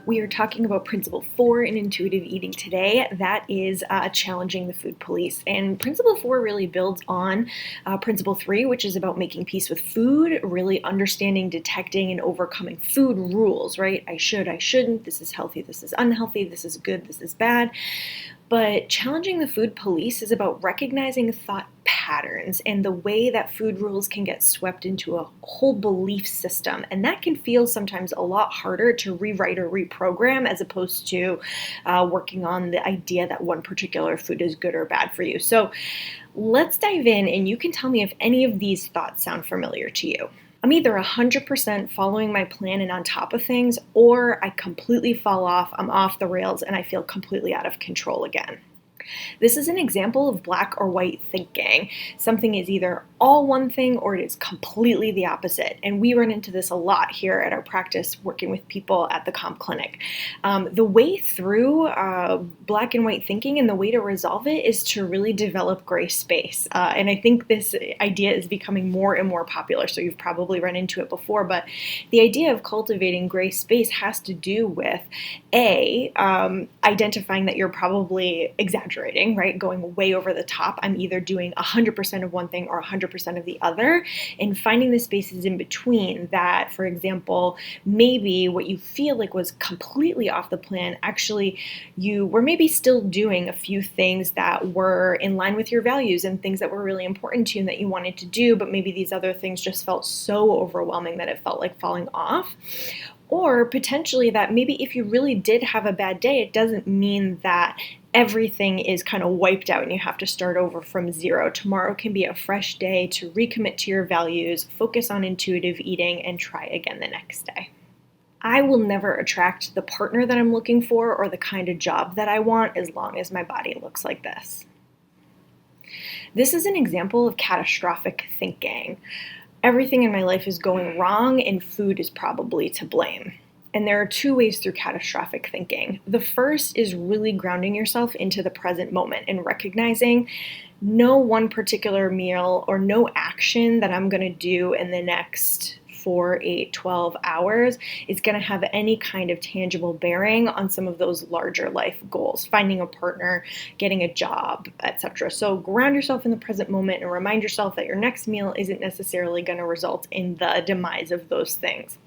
We are talking about Principle 4 in intuitive eating today. That is challenging the food police. And Principle 4 really builds on Principle 3, which is about making peace with food, really understanding, detecting, and overcoming food rules, right? I should, I shouldn't, this is healthy, this is unhealthy, this is good, this is bad. But challenging the food police is about recognizing thought patterns and the way that food rules can get swept into a whole belief system. And that can feel sometimes a lot harder to rewrite or reprogram as opposed to working on the idea that one particular food is good or bad for you. So let's dive in and you can tell me if any of these thoughts sound familiar to you. I'm either 100% following my plan and on top of things, or I completely fall off, I'm off the rails, and I feel completely out of control again. This is an example of black or white thinking. Something is either all one thing or it is completely the opposite. And we run into this a lot here at our practice working with people at the comp clinic. The way through black and white thinking and the way to resolve it is to really develop gray space. And I think this idea is becoming more and more popular. So you've probably run into it before, but the idea of cultivating gray space has to do with identifying that you're probably exaggerating, right? Going way over the top. I'm either doing 100% of one thing or 100% of the other, and finding the spaces in between that, for example, maybe what you feel like was completely off the plan, actually you were maybe still doing a few things that were in line with your values and things that were really important to you and that you wanted to do, but maybe these other things just felt so overwhelming that it felt like falling off. Or potentially that maybe if you really did have a bad day, it doesn't mean that everything is kind of wiped out and you have to start over from zero. Tomorrow can be a fresh day to recommit to your values, focus on intuitive eating, and try again the next day. I will never attract the partner that I'm looking for or the kind of job that I want as long as my body looks like this. This is an example of catastrophic thinking. Everything in my life is going wrong and food is probably to blame. And there are two ways through catastrophic thinking. The first is really grounding yourself into the present moment and recognizing no one particular meal or no action that I'm going to do in the next 4, 8, 12 hours is going to have any kind of tangible bearing on some of those larger life goals, finding a partner, getting a job, etc. So ground yourself in the present moment and remind yourself that your next meal isn't necessarily going to result in the demise of those things.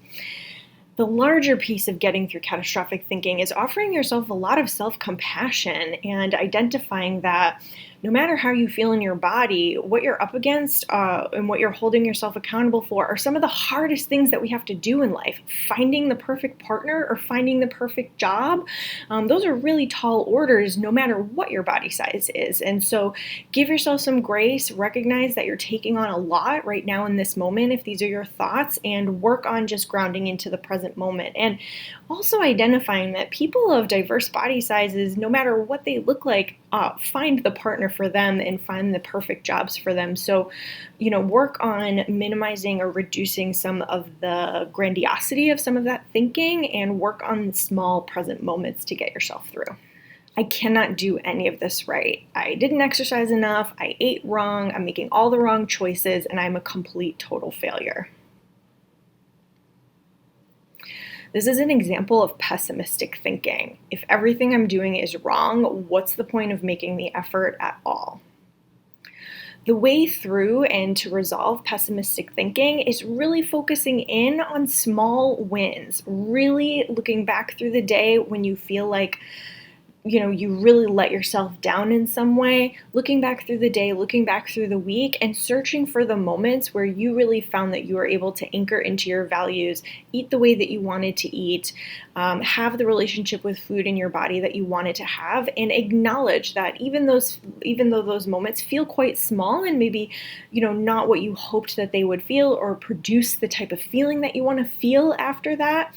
The larger piece of getting through catastrophic thinking is offering yourself a lot of self-compassion and identifying that no matter how you feel in your body, what you're up against and what you're holding yourself accountable for are some of the hardest things that we have to do in life. Finding the perfect partner or finding the perfect job, those are really tall orders no matter what your body size is. And so give yourself some grace, recognize that you're taking on a lot right now in this moment if these are your thoughts, and work on just grounding into the present moment. And also identifying that people of diverse body sizes, no matter what they look like, find the partner for them and find the perfect jobs for them. So, work on minimizing or reducing some of the grandiosity of some of that thinking and work on small present moments to get yourself through. I cannot do any of this right. I didn't exercise enough, I ate wrong, I'm making all the wrong choices, and I'm a complete total failure. This is an example of pessimistic thinking. If everything I'm doing is wrong, what's the point of making the effort at all? The way through and to resolve pessimistic thinking is really focusing in on small wins, really looking back through the day when you feel like you really let yourself down in some way, looking back through the day, looking back through the week, and searching for the moments where you really found that you were able to anchor into your values, eat the way that you wanted to eat, have the relationship with food in your body that you wanted to have, and acknowledge that even though those moments feel quite small and maybe, not what you hoped that they would feel or produce the type of feeling that you want to feel after that,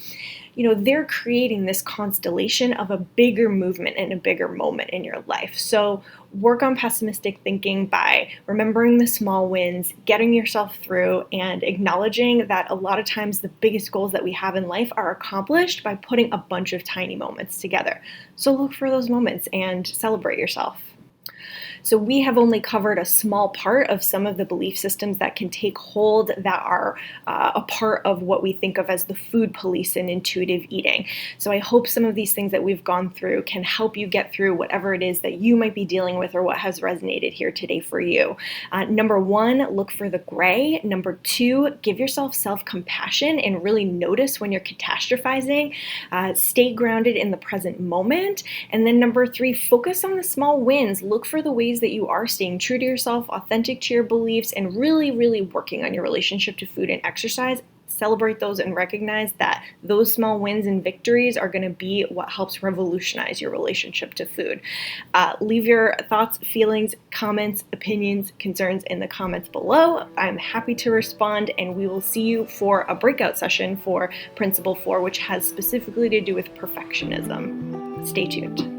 they're creating this constellation of a bigger movement and a bigger moment in your life. So work on pessimistic thinking by remembering the small wins, getting yourself through, and acknowledging that a lot of times the biggest goals that we have in life are accomplished by putting a bunch of tiny moments together. So look for those moments and celebrate yourself. So we have only covered a small part of some of the belief systems that can take hold that are a part of what we think of as the food police in intuitive eating. So I hope some of these things that we've gone through can help you get through whatever it is that you might be dealing with or what has resonated here today for you. Number one, look for the gray. Number two, give yourself self-compassion and really notice when you're catastrophizing. Stay grounded in the present moment. And then number three, focus on the small wins. Look for the ways that you are staying true to yourself, authentic to your beliefs, and really, really working on your relationship to food and exercise. Celebrate those and recognize that those small wins and victories are going to be what helps revolutionize your relationship to food. Leave your thoughts, feelings, comments, opinions, concerns in the comments below. I'm happy to respond, and we will see you for a breakout session for Principle 4, which has specifically to do with perfectionism. Stay tuned.